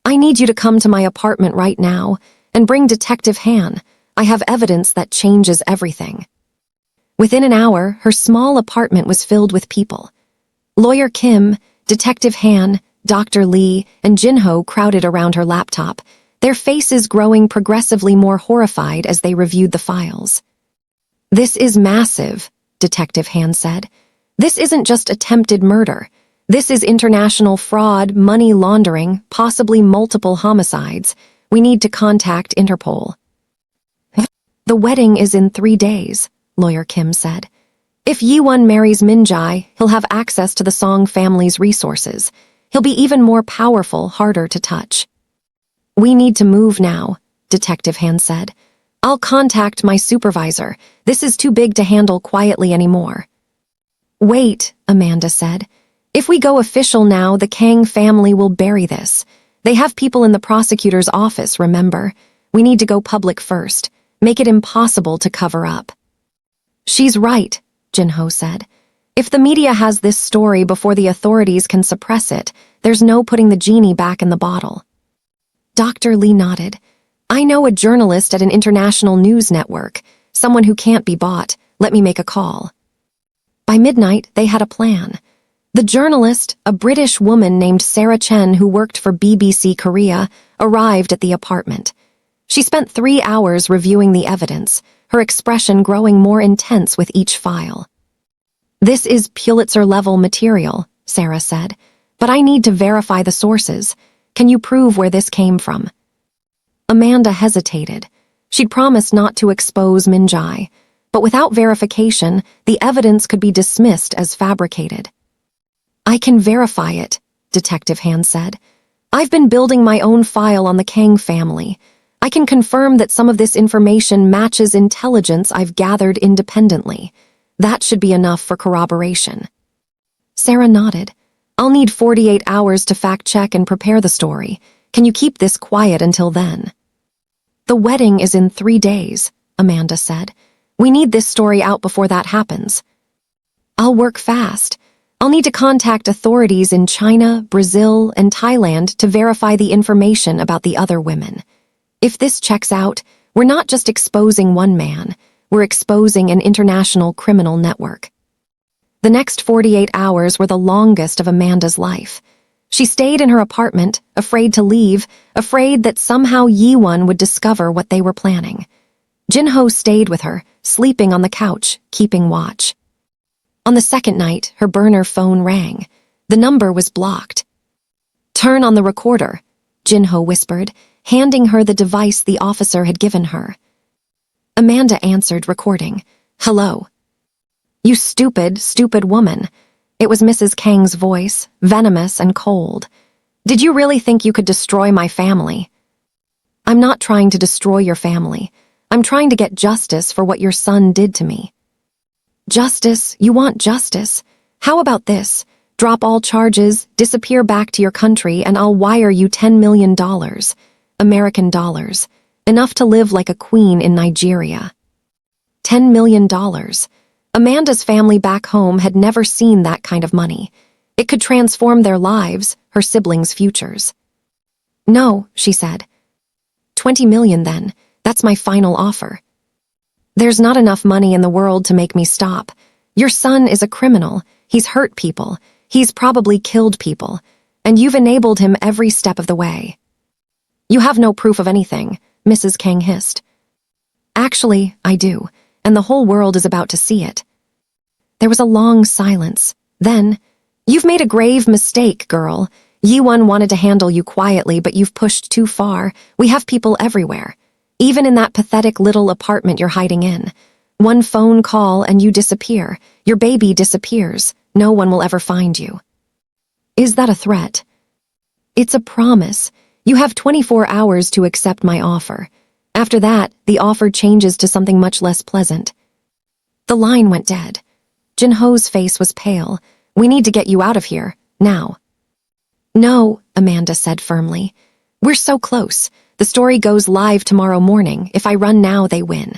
"I need you to come to my apartment right now and bring Detective Han. I have evidence that changes everything." Within an hour, her small apartment was filled with people. Lawyer Kim, Detective Han, Dr. Lee, and Jinho crowded around her laptop, their faces growing progressively more horrified as they reviewed the files. "This is massive," Detective Han said. "This isn't just attempted murder. This is international fraud, money laundering, possibly multiple homicides. We need to contact Interpol." "The wedding is in 3 days," Lawyer Kim said. "If Jae-won marries Min-jae, he'll have access to the Song family's resources. He'll be even more powerful, harder to touch." "We need to move now," Detective Han said. "I'll contact my supervisor. This is too big to handle quietly anymore." "Wait," Amanda said. "If we go official now, the Kang family will bury this. They have people in the prosecutor's office, remember? We need to go public first. Make it impossible to cover up." "She's right," Jinho said. If the media has this story before the authorities can suppress it, there's no putting the genie back in the bottle. Dr. Lee nodded. I know a journalist at an international news network, someone who can't be bought. Let me make a call. By midnight, they had a plan. The journalist, a British woman named Sarah Chen who worked for BBC Korea, arrived at the apartment. She spent 3 hours reviewing the evidence, her expression growing more intense with each file. This is Pulitzer-level material, Sarah said, but I need to verify the sources. Can you prove where this came from? Amanda hesitated. She'd promised not to expose Min Jae, but without verification, the evidence could be dismissed as fabricated. I can verify it, Detective Han said. I've been building my own file on the Kang family. I can confirm that some of this information matches intelligence I've gathered independently. That should be enough for corroboration. Sarah nodded. I'll need 48 hours to fact-check and prepare the story. Can you keep this quiet until then? The wedding is in 3 days, Amanda said. We need this story out before that happens. I'll work fast. I'll need to contact authorities in China, Brazil, and Thailand to verify the information about the other women. If this checks out, we're not just exposing one man, we're exposing an international criminal network. The next 48 hours were the longest of Amanda's life. She stayed in her apartment, afraid to leave, afraid that somehow Jae-won would discover what they were planning. Jin-ho stayed with her, sleeping on the couch, keeping watch. On the second night, her burner phone rang. The number was blocked. Turn on the recorder, Jin-ho whispered, handing her the device the officer had given her. Amanda answered, recording. Hello. You stupid, stupid woman. It was Mrs. Kang's voice, venomous and cold. Did you really think you could destroy my family? I'm not trying to destroy your family. I'm trying to get justice for what your son did to me. Justice? You want justice? How about this? Drop all charges, disappear back to your country, and I'll wire you $10 million. American dollars. Enough to live like a queen in Nigeria. $10 million. Amanda's family back home had never seen that kind of money. It could transform their lives, her siblings' futures. No, she said. 20 million then. That's my final offer. There's not enough money in the world to make me stop. Your son is a criminal. He's hurt people. He's probably killed people. And you've enabled him every step of the way. You have no proof of anything, Mrs. Kang hissed. Actually, I do, and the whole world is about to see it. There was a long silence. Then, you've made a grave mistake, girl. Jae-won wanted to handle you quietly, but you've pushed too far. We have people everywhere. Even in that pathetic little apartment you're hiding in. One phone call and you disappear. Your baby disappears. No one will ever find you. Is that a threat? It's a promise. You have 24 hours to accept my offer. After that, the offer changes to something much less pleasant. The line went dead. Jin-ho's face was pale. We need to get you out of here, now. No, Amanda said firmly. We're so close. The story goes live tomorrow morning. If I run now, they win.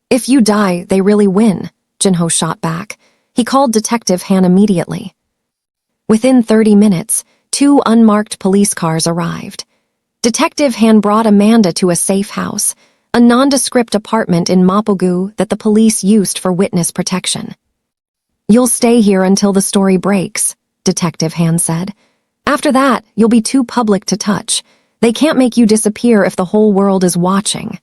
If you die, they really win, Jin-ho shot back. He called Detective Han immediately. Within 30 minutes, 2 unmarked police cars arrived. Detective Han brought Amanda to a safe house, a nondescript apartment in Mapogu that the police used for witness protection. You'll stay here until the story breaks, Detective Han said. After that, you'll be too public to touch. They can't make you disappear if the whole world is watching.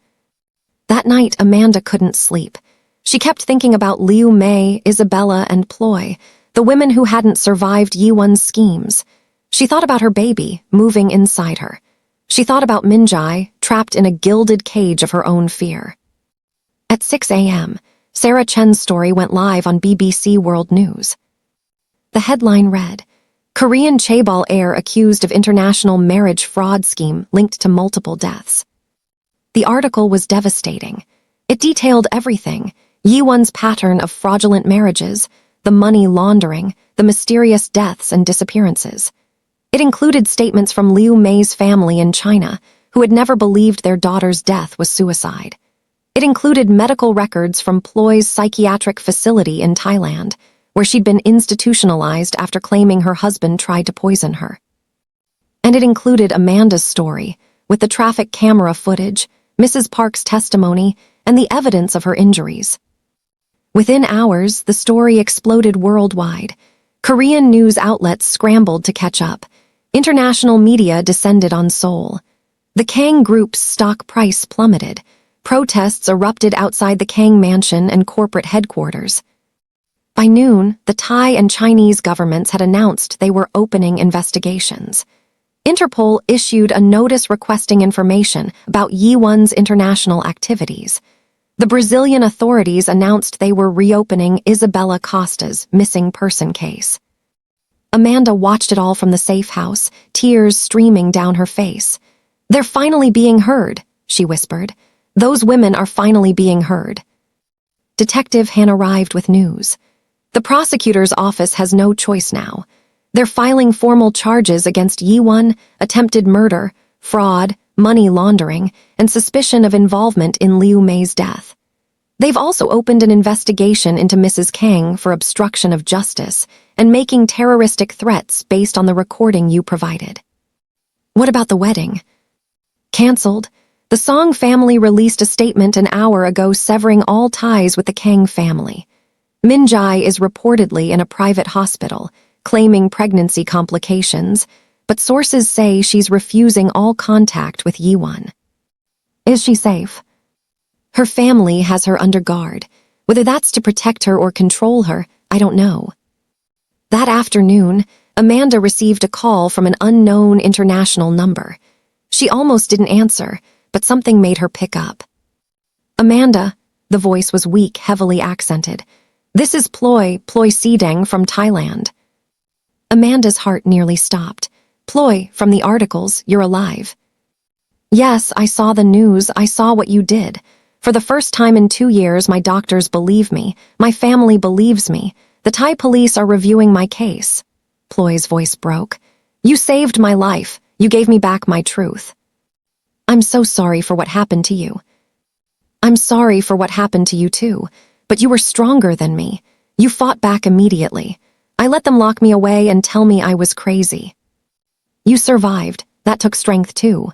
That night, Amanda couldn't sleep. She kept thinking about Liu Mei, Isabella, and Ploy, the women who hadn't survived Jae-won's schemes. She thought about her baby, moving inside her. She thought about Min Jae, trapped in a gilded cage of her own fear. At 6 a.m., Sarah Chen's story went live on BBC World News. The headline read, Korean Chaebol heir accused of international marriage fraud scheme linked to multiple deaths. The article was devastating. It detailed everything, Jae-won's pattern of fraudulent marriages, the money laundering, the mysterious deaths and disappearances. It included statements from Liu Mei's family in China, who had never believed their daughter's death was suicide. It included medical records from Ploy's psychiatric facility in Thailand, where she'd been institutionalized after claiming her husband tried to poison her. And it included Amanda's story, with the traffic camera footage, Mrs. Park's testimony, and the evidence of her injuries. Within hours, the story exploded worldwide. Korean news outlets scrambled to catch up. International media descended on Seoul. The Kang Group's stock price plummeted. Protests erupted outside the Kang mansion and corporate headquarters. By noon, the Thai and Chinese governments had announced they were opening investigations. Interpol issued a notice requesting information about Jae-won's international activities. The Brazilian authorities announced they were reopening Isabella Costa's missing person case. Amanda watched it all from the safe house, tears streaming down her face. "They're finally being heard," she whispered. "Those women are finally being heard." Detective Han arrived with news. The prosecutor's office has no choice now. They're filing formal charges against Jae-won, attempted murder, fraud, money laundering, and suspicion of involvement in Liu Mei's death. They've also opened an investigation into Mrs. Kang for obstruction of justice and making terroristic threats based on the recording you provided. What about the wedding? Cancelled. The Song family released a statement an hour ago severing all ties with the Kang family. Min Jae is reportedly in a private hospital, claiming pregnancy complications, but sources say she's refusing all contact with Jae-won. Is she safe? Her family has her under guard. Whether that's to protect her or control her, I don't know. That afternoon, Amanda received a call from an unknown international number. She almost didn't answer, but something made her pick up. "Amanda," the voice was weak, heavily accented. "This is Ploy Sideng from Thailand." Amanda's heart nearly stopped. "Ploy, from the articles, you're alive." "Yes, I saw the news, I saw what you did. For the first time in 2 years, my doctors believe me, my family believes me. The Thai police are reviewing my case." Ploy's voice broke. "You saved my life, you gave me back my truth." "I'm so sorry for what happened to you." "I'm sorry for what happened to you too, but you were stronger than me. You fought back immediately. I let them lock me away and tell me I was crazy. You survived, that took strength too."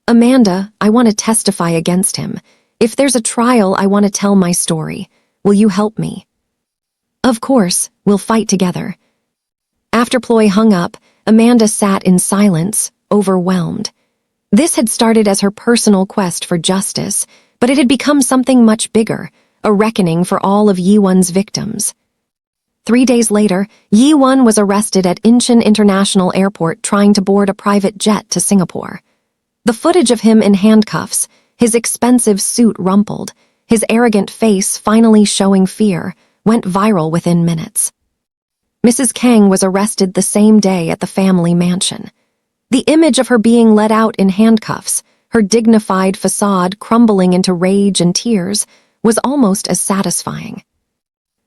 "Amanda, I want to testify against him. If there's a trial, I want to tell my story. Will you help me?" "Of course, we'll fight together." After Ploy hung up, Amanda sat in silence, overwhelmed. This had started as her personal quest for justice, but it had become something much bigger, a reckoning for all of Jae-won's victims. 3 days later, Jae-won was arrested at Incheon International Airport trying to board a private jet to Singapore. The footage of him in handcuffs, his expensive suit rumpled, his arrogant face finally showing fear, went viral within minutes. Mrs. Kang was arrested the same day at the family mansion. The image of her being let out in handcuffs, her dignified facade crumbling into rage and tears, was almost as satisfying.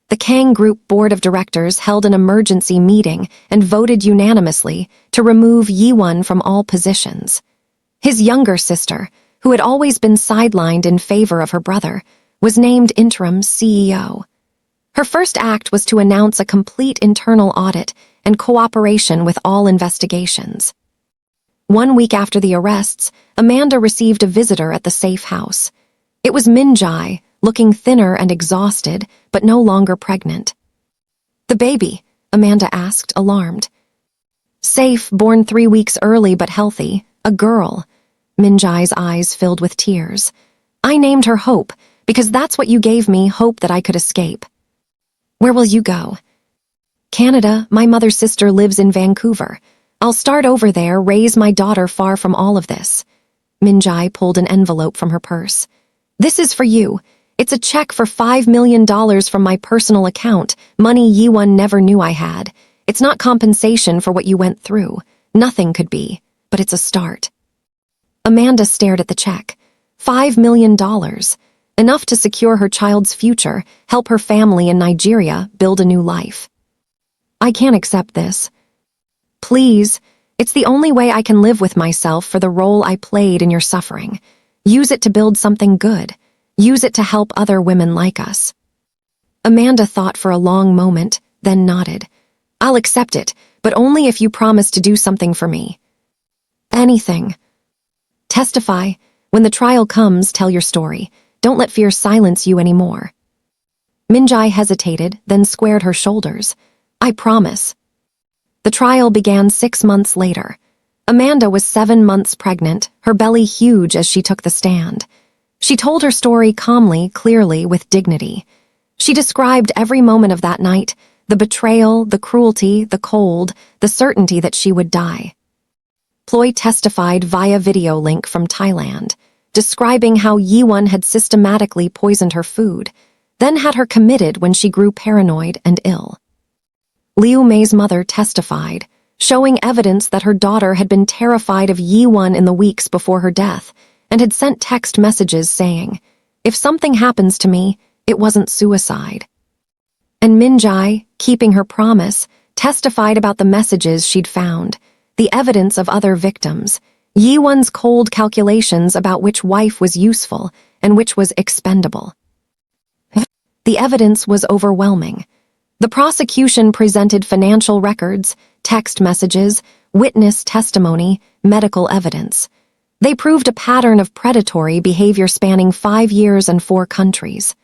The Kang Group Board of Directors held an emergency meeting and voted unanimously to remove Jae-won from all positions. His younger sister, who had always been sidelined in favor of her brother, was named interim CEO. Her first act was to announce a complete internal audit and cooperation with all investigations. 1 week after the arrests, Amanda received a visitor at the safe house. It was Min Jae, looking thinner and exhausted, but no longer pregnant. "The baby?" Amanda asked, alarmed. "Safe, born 3 weeks early but healthy. A girl." Min Jae's eyes filled with tears. "I named her Hope, because that's what you gave me, hope that I could escape." "Where will you go?" "Canada. My mother's sister lives in Vancouver. I'll start over there, raise my daughter far from all of this." Min Jae pulled an envelope from her purse. "This is for you. It's a check for $5 million from my personal account, money Jae-won never knew I had. It's not compensation for what you went through. Nothing could be, but it's a start." Amanda stared at the check. $5 million. Enough to secure her child's future, help her family in Nigeria build a new life. "I can't accept this." "Please, it's the only way I can live with myself for the role I played in your suffering. Use it to build something good. Use it to help other women like us." Amanda thought for a long moment, then nodded. I'll accept it, but only if you promise to do something for me. Anything. Testify. When the trial comes, tell your story. Don't let fear silence you anymore. Min-jae hesitated, then squared her shoulders. I promise. The trial began 6 months later. Amanda was 7 months pregnant, her belly huge as she took the stand. She told her story calmly, clearly, with dignity. She described every moment of that night, the betrayal, the cruelty, the cold, the certainty that she would die. Ploy testified via video link from Thailand, describing how Jae-won had systematically poisoned her food, then had her committed when she grew paranoid and ill. Liu Mei's mother testified, showing evidence that her daughter had been terrified of Jae-won in the weeks before her death and had sent text messages saying, if something happens to me, it wasn't suicide. And Min-jae, keeping her promise, testified about the messages she'd found, the evidence of other victims, Jae-won's cold calculations about which wife was useful and which was expendable. The evidence was overwhelming. The prosecution presented financial records, text messages, witness testimony, medical evidence. They proved a pattern of predatory behavior spanning 5 years and 4 countries.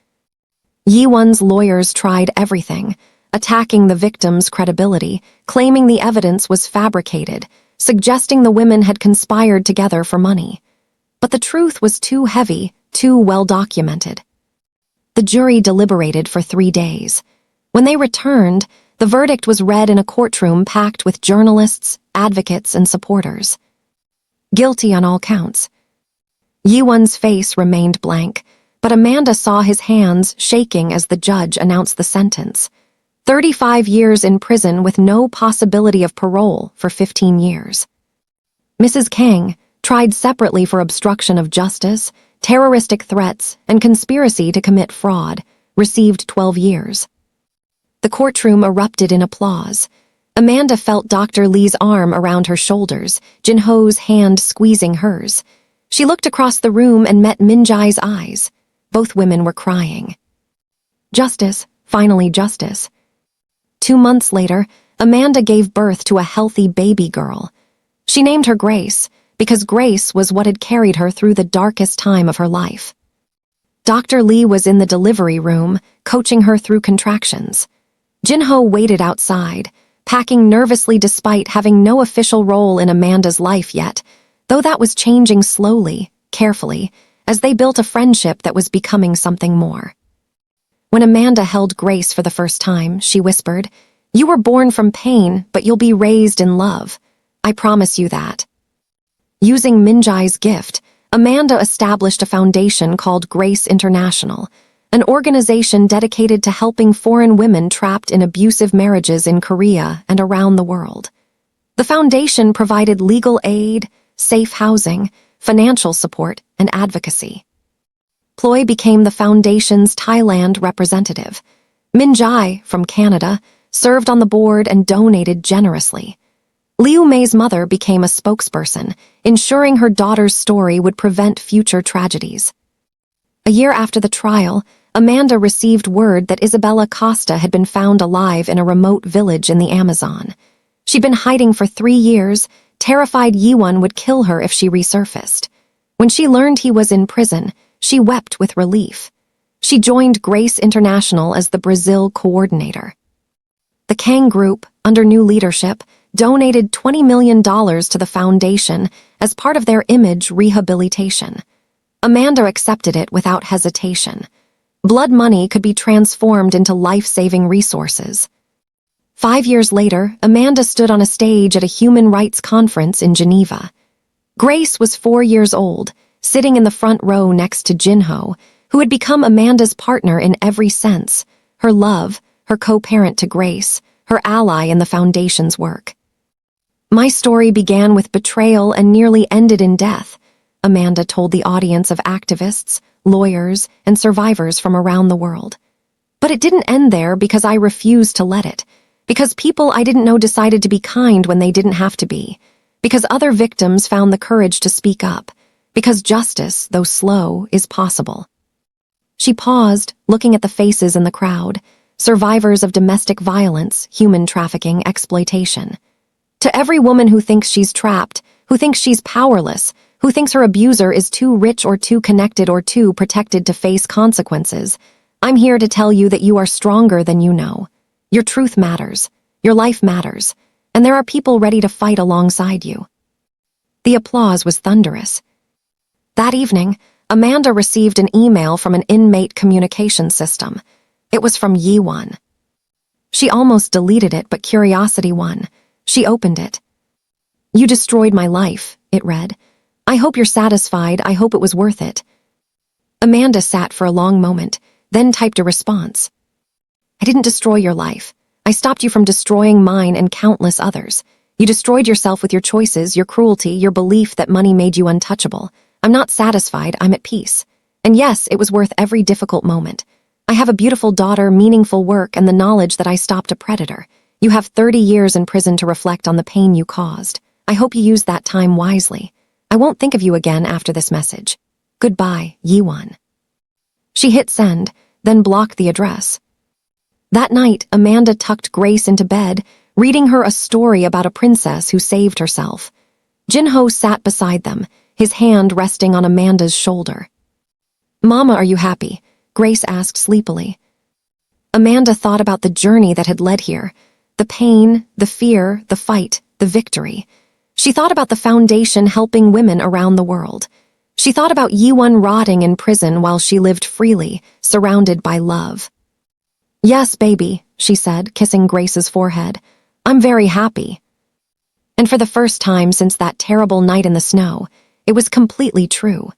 Jae-won's lawyers tried everything, attacking the victim's credibility, claiming the evidence was fabricated, suggesting the women had conspired together for money. But the truth was too heavy, too well documented. The jury deliberated for 3 days. When they returned, the verdict was read in a courtroom packed with journalists, advocates, and supporters. Guilty on all counts. Jae-won's face remained blank, but Amanda saw his hands shaking as the judge announced the sentence. 35 years in prison with no possibility of parole for 15 years. Mrs. Kang, tried separately for obstruction of justice, terroristic threats, and conspiracy to commit fraud, received 12 years. The courtroom erupted in applause. Amanda felt Dr. Lee's arm around her shoulders, Jin-ho's hand squeezing hers. She looked across the room and met Min-jae's eyes. Both women were crying. Justice, finally justice. 2 months later, Amanda gave birth to a healthy baby girl. She named her Grace, because Grace was what had carried her through the darkest time of her life. Dr. Lee was in the delivery room, coaching her through contractions. Jin-ho waited outside, packing nervously despite having no official role in Amanda's life yet, though that was changing slowly, carefully, as they built a friendship that was becoming something more. When Amanda held Grace for the first time, she whispered, "You were born from pain, but you'll be raised in love. I promise you that." Using Min-jae's gift, Amanda established a foundation called Grace International, an organization dedicated to helping foreign women trapped in abusive marriages in Korea and around the world. The foundation provided legal aid, safe housing, financial support, and advocacy. Ploy became the foundation's Thailand representative. Min-jae, from Canada, served on the board and donated generously. Liu Mei's mother became a spokesperson, ensuring her daughter's story would prevent future tragedies. A year after the trial, Amanda received word that Isabella Costa had been found alive in a remote village in the Amazon. She'd been hiding for 3 years, terrified Jae-won would kill her if she resurfaced. When she learned he was in prison, she wept with relief. She joined Grace International as the Brazil coordinator. The Kang Group, under new leadership, donated $20 million to the foundation as part of their image rehabilitation. Amanda accepted it without hesitation. Blood money could be transformed into life-saving resources. 5 years later, Amanda stood on a stage at a human rights conference in Geneva. Grace was 4 years old, sitting in the front row next to Jin-ho, who had become Amanda's partner in every sense, her love, her co-parent to Grace, her ally in the foundation's work. "My story began with betrayal and nearly ended in death," Amanda told the audience of activists, lawyers, and survivors from around the world. "But it didn't end there because I refused to let it, because people I didn't know decided to be kind when they didn't have to be, because other victims found the courage to speak up, because justice, though slow, is possible." She paused, looking at the faces in the crowd, survivors of domestic violence, human trafficking, exploitation. To every woman who thinks she's trapped, who thinks she's powerless, who thinks her abuser is too rich or too connected or too protected to face consequences, I'm here to tell you that you are stronger than you know. Your truth matters. Your life matters. And there are people ready to fight alongside you. The applause was thunderous. That evening, Amanda received an email from an inmate communication system. It was from Jae-won. She almost deleted it, but curiosity won. She opened it. "You destroyed my life," it read. "I hope you're satisfied. I hope it was worth it." Amanda sat for a long moment, then typed a response. "I didn't destroy your life. I stopped you from destroying mine and countless others. You destroyed yourself with your choices, your cruelty, your belief that money made you untouchable. I'm not satisfied. I'm at peace. And yes, it was worth every difficult moment. I have a beautiful daughter, meaningful work, and the knowledge that I stopped a predator. You have 30 years in prison to reflect on the pain you caused. I hope you use that time wisely. I won't think of you again after this message. Goodbye, Jae-won." She hit send, then blocked the address. That night, Amanda tucked Grace into bed, reading her a story about a princess who saved herself. Jinho sat beside them, his hand resting on Amanda's shoulder. "Mama, are you happy?" Grace asked sleepily. Amanda thought about the journey that had led here, the pain, the fear, the fight, the victory. She thought about the foundation helping women around the world. She thought about Jae-won rotting in prison while she lived freely, surrounded by love. "Yes, baby," she said, kissing Grace's forehead. "I'm very happy." And for the first time since that terrible night in the snow, it was completely true.